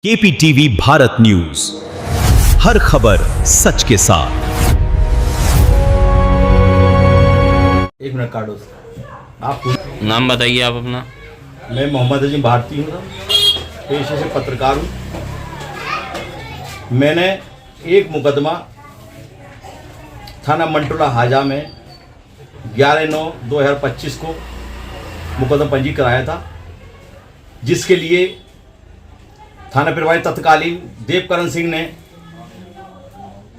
केपीटीवी Bharat news, हर खबर सच के साथ। एक मिनट काटो। आप नाम बताइए आप अपना। मैं मोहम्मद अजीम भारती हूँ, पेशे से पत्रकार हूँ। मैंने एक मुकदमा थाना मंटोला हाजा में 11/9/2025 को मुकदमा पंजी कराया था, जिसके लिए थाना प्रभारी तत्कालीन देवकरण सिंह ने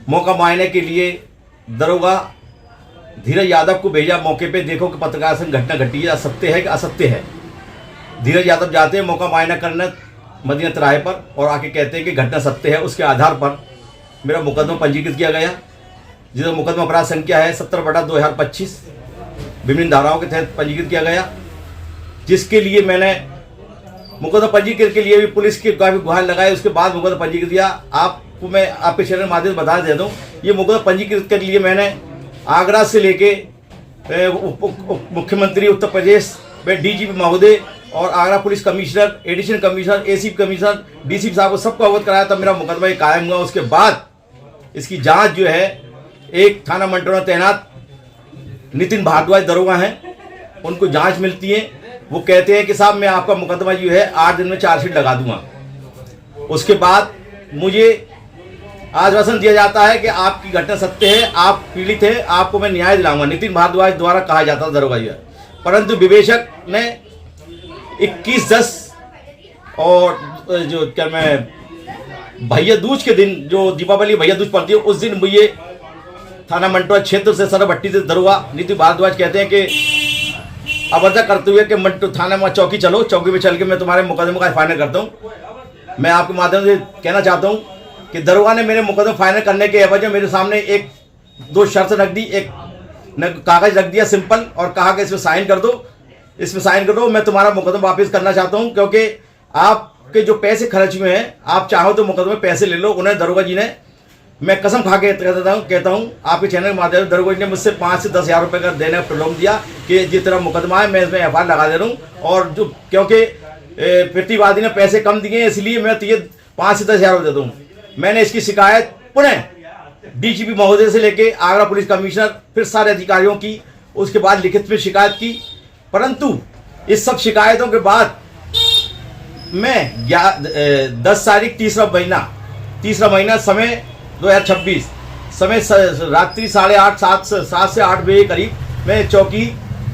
मौका मुआयने के लिए दरोगा धीरज यादव को भेजा। मौके पे देखो कि पत्रकार संग घटना घटी है, सत्य है कि असत्य है। धीरज यादव जाते हैं मौका मुआयना करने मदीना तिराहे पर और आके कहते हैं कि घटना सत्य है। उसके आधार पर मेरा मुकदमा पंजीकृत किया गया, जिसका मुकदमा अपराध संख्या है 70/2025, विभिन्न धाराओं के तहत पंजीकृत किया गया, जिसके लिए मैंने मुकदमा पंजीकृत के लिए भी पुलिस की काफी गुहार लगाई। उसके बाद मुकदमा पंजीकृत किया। आपको मैं आपके चैनल माध्यम से बता दे दूं, ये मुकदमा पंजीकृत के लिए मैंने आगरा से लेके मुख्यमंत्री उत्तर प्रदेश में डीजीपी महोदय और Agra police commissioner, additional commissioner, ACP commissioner, DCP साहब को सबको अवगत कराया, तब मेरा मुकदमा ये कायम हुआ। उसके बाद इसकी जाँच जो है एक थाना मंटोला तैनात नितिन भारद्वाज दरोगा हैं, उनको जाँच मिलती है। वो कहते हैं कि साहब मैं आपका मुकदमा जो है 8 दिन में चार्जशीट लगा दूंगा। उसके बाद मुझे आश्वासन दिया जाता है कि आपकी घटना सत्य है, आप पीड़ित हैं, आपको मैं न्याय दिलाऊंगा। नितिन भारद्वाज द्वारा कहा जाता था दरोगा जी, परंतु विवेचक ने 21/10 और जो क्या मैं भैया दूज के दिन, जो दीपावली भैया दूज पड़ती है, उस दिन मुझे थाना मंटोला क्षेत्र से सरभट्टी से दरोगा नितिन भारद्वाज कहते हैं कि अवधा करते हुए कि मंटो थाना में चौकी चलो, चौकी पे चल के मैं तुम्हारे मुकदमे का फाइनल करता हूँ। मैं आपके माध्यम से कहना चाहता हूँ कि दरोगा ने मेरे मुकदमा फाइनल करने के एवज मेरे सामने 1-2 शर्त रख दी। एक कागज रख दिया सिंपल और कहा कि इसमें साइन कर दो, इसमें साइन कर दो, मैं तुम्हारा मुकदमा वापस करना चाहता हूँ, क्योंकि आपके जो पैसे खर्च हुए हैं, आप चाहो तो मुकदमे पैसे ले लो। उन्हें दरोगा जी ने, मैं कसम खा के कहता हूँ आपके चैनल के माध्यम से, दरोगा जी ने मुझसे 5 से 10 हज़ार रुपये का देने का प्रलोभन दिया कि जिस तरह मुकदमा है मैं इसमें एफआईआर लगा दे रहा हूँ, और जो क्योंकि प्रतिवादी ने पैसे कम दिए इसलिए मैं तुझे 5 से 10 हज़ार रुपये दे दूँ। मैंने इसकी शिकायत पुनः डीजीपी महोदय से लेके आगरा पुलिस कमिश्नर, फिर सारे अधिकारियों की, उसके बाद लिखित में शिकायत की। परंतु इस सब शिकायतों के बाद मैं 10 तारीख 3रा महीना समय 2026 समय रात्रि 8:30 7 से 8 बजे करीब मैं चौकी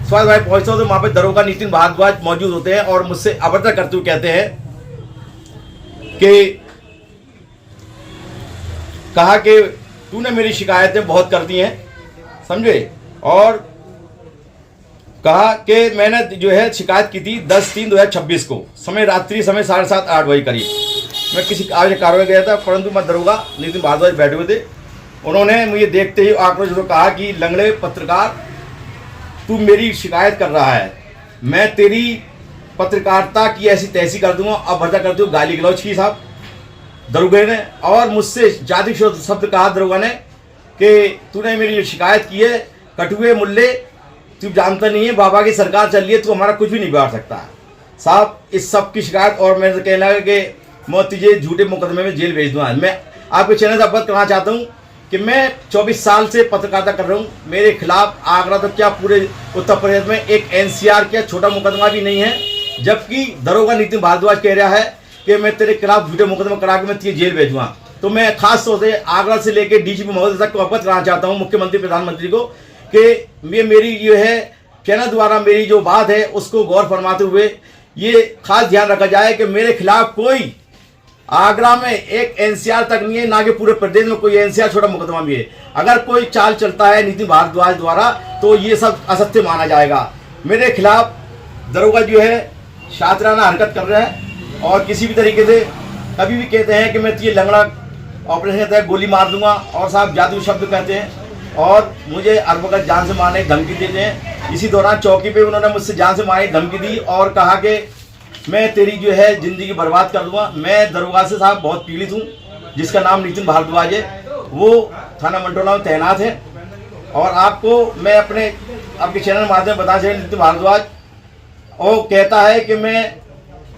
स्वास्थ्य भाई पहुंचता हूँ, तो वहाँ पे दरोगा नितिन भारद्वाज मौजूद होते हैं और मुझसे अभद्र करते हुए कहते हैं कि कहा कि तूने मेरी शिकायतें बहुत कर दी हैं, समझे, और कहा कि मैंने जो है शिकायत की थी 10/3/2026 को रात्रि समय 7:30-8 बजे करीब। मैं किसी कार्रवाई गया था, परंतु मैं दरोगा नितिन भारद्वाज बैठे हुए थे। उन्होंने मुझे देखते ही आक्रोश में कहा कि लंगड़े पत्रकार, तू मेरी शिकायत कर रहा है, मैं तेरी पत्रकारिता की ऐसी तैसी कर दूंगा। अभद्र करते हुए गाली गलौज की साहब दरोगा ने, और मुझसे जाति शब्द कहा दरोगा ने कि तूने मेरी शिकायत की है, कटुए मुल्ले, तू जानता नहीं है बाबा की सरकार चल रही है, तू हमारा कुछ भी नहीं बिगाड़ सकता साहब। इस सब की शिकायत, और मेरे कहना है कि मैं तुझे झूठे मुकदमे में जेल भेज दूंगा। मैं आपके चैनल से अवगत करना चाहता हूं कि मैं 24 साल से पत्रकारिता कर रहा हूं। मेरे खिलाफ आगरा तो क्या पूरे उत्तर प्रदेश में एक एनसीआर क्या छोटा मुकदमा भी नहीं है, जबकि दरोगा नितिन भारद्वाज कह रहा है कि मैं तेरे खिलाफ झूठे मुकदमा करा के मैं तुझे जेल भेजूंगा। तो मैं खास तौर से आगरा से लेकर डीजीपी महोदय तक को अवगत कराना चाहता हूँ, मुख्यमंत्री प्रधानमंत्री को, कि ये मेरी जो है चैनल द्वारा मेरी जो बात है उसको गौर फरमाते हुए ये खास ध्यान रखा जाए कि मेरे खिलाफ कोई आगरा में एक एनसीआर तक नहीं है, ना कि पूरे प्रदेश में कोई एनसीआर छोटा मुकदमा भी है। अगर कोई चाल चलता है नितिन भारद्वाज द्वारा तो ये सब असत्य माना जाएगा। मेरे खिलाफ दरोगा जो है शातिराना हरकत कर रहे हैं और किसी भी तरीके से कभी भी कहते हैं कि मैं ये लंगड़ा ऑपरेशन के तहत गोली मार दूंगा, और साहब जादू शब्द कहते हैं और मुझे हर वक्त जान से मारने की धमकी देते हैं। इसी दौरान चौकी पे उन्होंने मुझसे जान से मारने की धमकी दी और कहा कि मैं तेरी जो है जिंदगी बर्बाद कर दूंगा। मैं दरोगा से साहब बहुत पीड़ित हूँ, जिसका नाम नितिन भारद्वाज है, वो थाना मंटोला में तैनात है। और आपको मैं आपके चैनल के माध्यम बता चुका, नितिन भारद्वाज वो कहता है कि मैं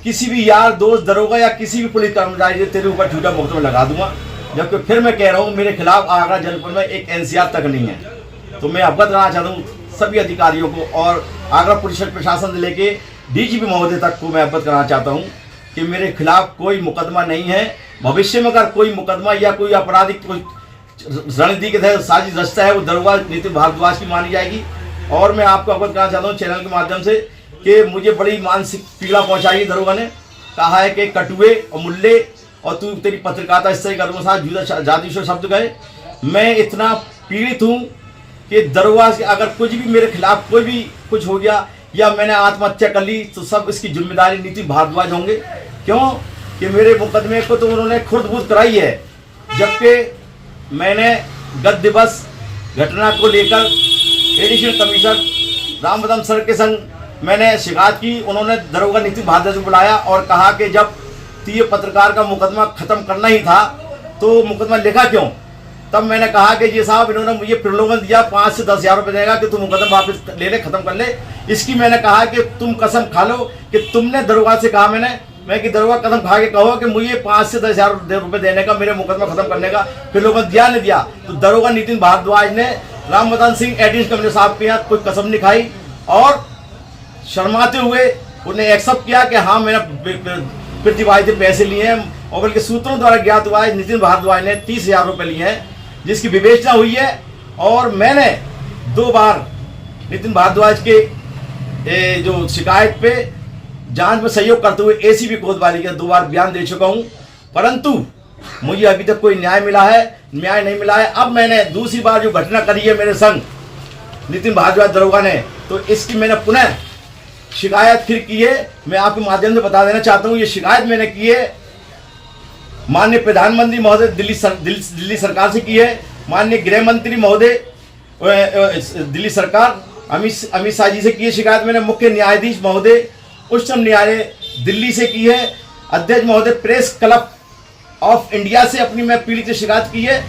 किसी भी यार दोस्त दरोगा या किसी भी पुलिस कर्मचारी से तेरे ऊपर झूठा मुकदमा लगा दूंगा। जबकि फिर मैं कह रहा हूँ मेरे खिलाफ आगरा जनपद में एक एनसीआर तक नहीं है। तो मैं अवगत कराना चाहता हूँ सभी अधिकारियों को और आगरा पुलिस प्रशासन से लेके डीजीपी महोदय तक को मैं अवगत कराना चाहता हूँ कि मेरे खिलाफ कोई मुकदमा नहीं है। भविष्य में अगर कोई मुकदमा या कोई आपराधिक कोई रणनीति के तहत साजिश रचता है वो दरोगा नितिन भारद्वाज की मानी जाएगी। और मैं आपको अवगत कराना चाहता हूँ चैनल के माध्यम से कि मुझे बड़ी मानसिक पीड़ा पहुंचाई दरोगा ने। कहा है कि कटुए और मुल्ले और तू तेरी पत्रकारिता इस तरह करूँगा साथ जुदा जादूशर शब्द गए। मैं इतना पीड़ित हूँ कि दरोगा से अगर कुछ भी मेरे खिलाफ कोई भी कुछ हो गया या मैंने आत्महत्या कर ली तो सब इसकी जिम्मेदारी नितिन भारद्वाज होंगे। क्यों कि मेरे मुकदमे को तो उन्होंने खुर्द-बुर्द कराई है। जबकि मैंने गत दिवस घटना को लेकर एडिशनल कमिश्नर रामबदन सर के संग मैंने शिकायत की। उन्होंने दरोगा नितिन भारद्वाज को बुलाया और कहा कि जब ये पत्रकार का मुकदमा खत्म करना ही था तो मुकदमा लिखा क्यों। तब मैंने कहा कि ये साहब इन्होंने मुझे प्रलोभन दिया 5 से 10 हज़ार रुपये देगा कि तुम मुकदमा वापस ले ले, खत्म कर ले। इसकी मैंने कहा कि तुम कसम खा लो कि तुमने दरोगा से कहा मैं कि दरोगा कसम खा के कहो कि मुझे 5 से 10 हज़ार रुपये देने का, मेरे मुकदमा खत्म करने का प्रलोभन दिया नहीं दिया। तो दरोगा नितिन भारद्वाज ने रामबदन सिंह एडिशनल कमिश्नर साहब के यहाँ कोई कसम नहीं खाई और शर्माते हुए उन्हें एक्सेप्ट किया कि हाँ मैंने प्रतिभागी से पैसे लिए हैं। और बल्कि सूत्रों द्वारा ज्ञात हुआ है नितिन भारद्वाज ने 30 हज़ार रुपये लिए हैं जिसकी विवेचना हुई है। और मैंने 2 बार नितिन भारद्वाज के जो शिकायत पे जांच में सहयोग करते हुए एसीपी कोतवाली के 2 बार बयान दे चुका हूं, परंतु मुझे अभी तक कोई न्याय नहीं मिला है। अब मैंने दूसरी बार जो घटना करी है मेरे संग नितिन भारद्वाज दरोगा ने, तो इसकी मैंने पुनः शिकायत फिर की है। मैं आपके माध्यम से बता देना चाहता हूँ ये शिकायत मैंने की है माननीय प्रधानमंत्री महोदय दिल्ली सरकार से की है, माननीय गृह मंत्री महोदय दिल्ली सरकार अमित शाह जी से की है शिकायत मैंने, मुख्य न्यायाधीश महोदय उच्चतम न्यायालय दिल्ली से की है, अध्यक्ष महोदय प्रेस क्लब ऑफ इंडिया से अपनी मैं पीड़ित से शिकायत की है।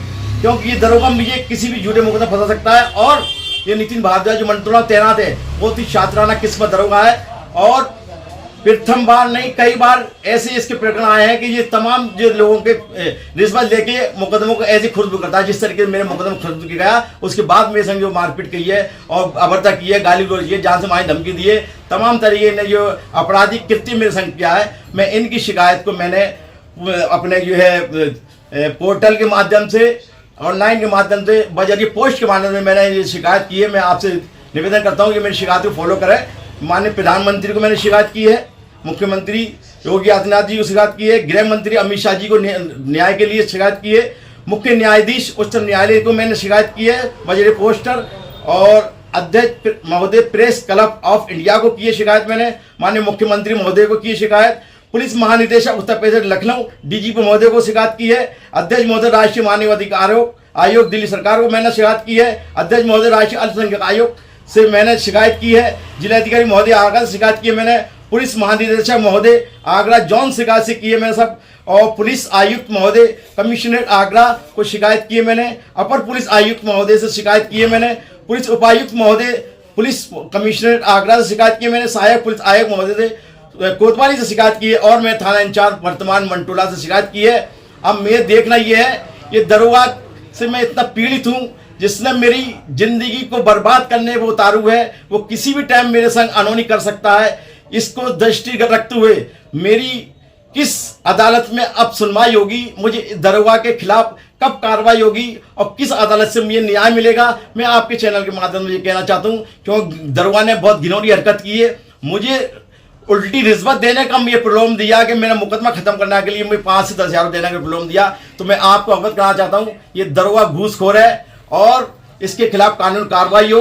क्योंकि ये दरोगा मुझे किसी भी झूठे मुकदमे फंसा सकता है। और ये नितिन भारद्वाज जो मंत्रणा तैनात है बहुत ही शातिराना किस्मत दरोगा है और प्रथम बार नहीं कई बार ऐसे इसके प्रकरण आए हैं कि ये तमाम जो लोगों के रिश्वत लेके मुकदमों को ऐसे खुर्द करता है। जिस तरीके से मेरे मुकदमा खुर्द किया गया उसके बाद मेरे संग जो मारपीट की है और अभद्रता की है, गाली गलौज की है, जान से मारने धमकी दी है, तमाम तरीके ने जो आपराधिक कृत्य मेरे संग किया है। मैं इनकी शिकायत को मैंने अपने जो है पोर्टल के माध्यम से ऑनलाइन के माध्यम से बजरिए पोस्ट के माध्यम से मैंने ये शिकायत की है। मैं आपसे निवेदन करता हूँ कि मेरी शिकायत को फॉलो करें। माननीय प्रधानमंत्री को मैंने शिकायत की है, मुख्यमंत्री योगी आदित्यनाथ जी को शिकायत की है, गृह मंत्री अमित शाह जी को न्याय के लिए शिकायत की है, मुख्य न्यायाधीश उच्चतम न्यायालय को मैंने शिकायत की है बजरिए पोस्टर, और अध्यक्ष महोदय प्रेस क्लब ऑफ इंडिया को की है शिकायत मैंने, माननीय मुख्यमंत्री महोदय को की है शिकायत, पुलिस महानिदेशक उत्तर प्रदेश लखनऊ डीजीपी महोदय को शिकायत की है, अध्यक्ष महोदय राष्ट्रीय मानव अधिकार आयोग दिल्ली सरकार को मैंने शिकायत की है, अध्यक्ष महोदय राष्ट्रीय अल्पसंख्यक आयोग से मैंने शिकायत की है, जिलाधिकारी महोदय आगरा से शिकायत की है मैंने, पुलिस महानिदेशक महोदय आगरा जोन शिकायत से की है मैंने सब, और पुलिस आयुक्त महोदय कमिश्नर आगरा को शिकायत की है मैंने, अपर पुलिस आयुक्त महोदय से शिकायत की है मैंने, पुलिस उपायुक्त महोदय पुलिस कमिश्नर आगरा से शिकायत की है मैंने, सहायक पुलिस आयुक्त महोदय से कोतवाली से शिकायत की है, और मैं थाना इंचार्ज वर्तमान मंटोला से शिकायत की है। अब मेरे देखना ये है, ये दरोगा से मैं इतना पीड़ित हूँ जिसने मेरी जिंदगी को बर्बाद करने वो उतारू है, वो किसी भी टाइम मेरे संग अनहोनी कर सकता है। इसको दृष्टिगत रखते हुए मेरी किस अदालत में अब सुनवाई होगी, मुझे दरोगा के खिलाफ कब कार्रवाई होगी और किस अदालत से मुझे न्याय मिलेगा, मैं आपके चैनल के माध्यम से ये कहना चाहता हूँ। क्योंकि दरोगा ने बहुत घिनौनी हरकत की है, मुझे उल्टी रिश्वत देने का मुझे प्रलोभन दिया कि मेरा मुकदमा खत्म करने के लिए मुझे 5 से 10 हज़ार देने का प्रलोभन दिया। तो मैं आपको अवगत कराना चाहता हूँ ये दरोगा घूसखोर है और इसके खिलाफ कानून कार्रवाई हो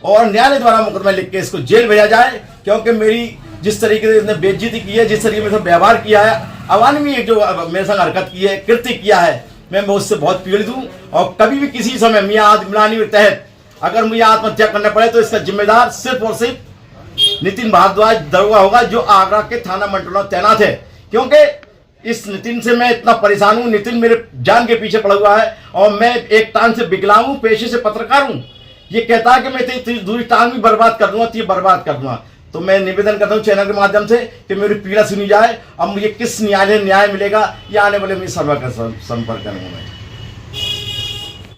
और न्यायालय द्वारा मुकदमा लिख के इसको जेल भेजा जाए। क्योंकि मेरी जिस तरीके से इसने बेइज्जती की है, जिस तरीके से व्यवहार किया है, अवानवीय जो मेरे संग हरकत की है, कृत्य किया है, मैं उससे बहुत पीड़ित हूँ। और कभी भी किसी समय मियाँ आदमिलानी के तहत अगर मुझे आत्महत्या करना पड़े तो इसका जिम्मेदार सिर्फ और सिर्फ नितिन भारद्वाज दरोगा होगा जो आगरा के थाना मंटोला तैनात है। क्योंकि इस नितिन से मैं इतना परेशान हूँ, नितिन मेरे जान के पीछे पड़ा हुआ है और मैं एक टांग से विकलांग हूँ, पेशे से पत्रकार हूँ। ये कहता है कि मैं तेरी दूसरी टांग भी बर्बाद कर दूंगा, तो ये बर्बाद कर दूंगा। तो मैं निवेदन करता हूँ चैनल के माध्यम से कि मेरी पीड़ा सुनी जाए। अब मुझे किस न्यायालय न्याय मिलेगा, ये आने वाले में संपर्क करूँगा मैं।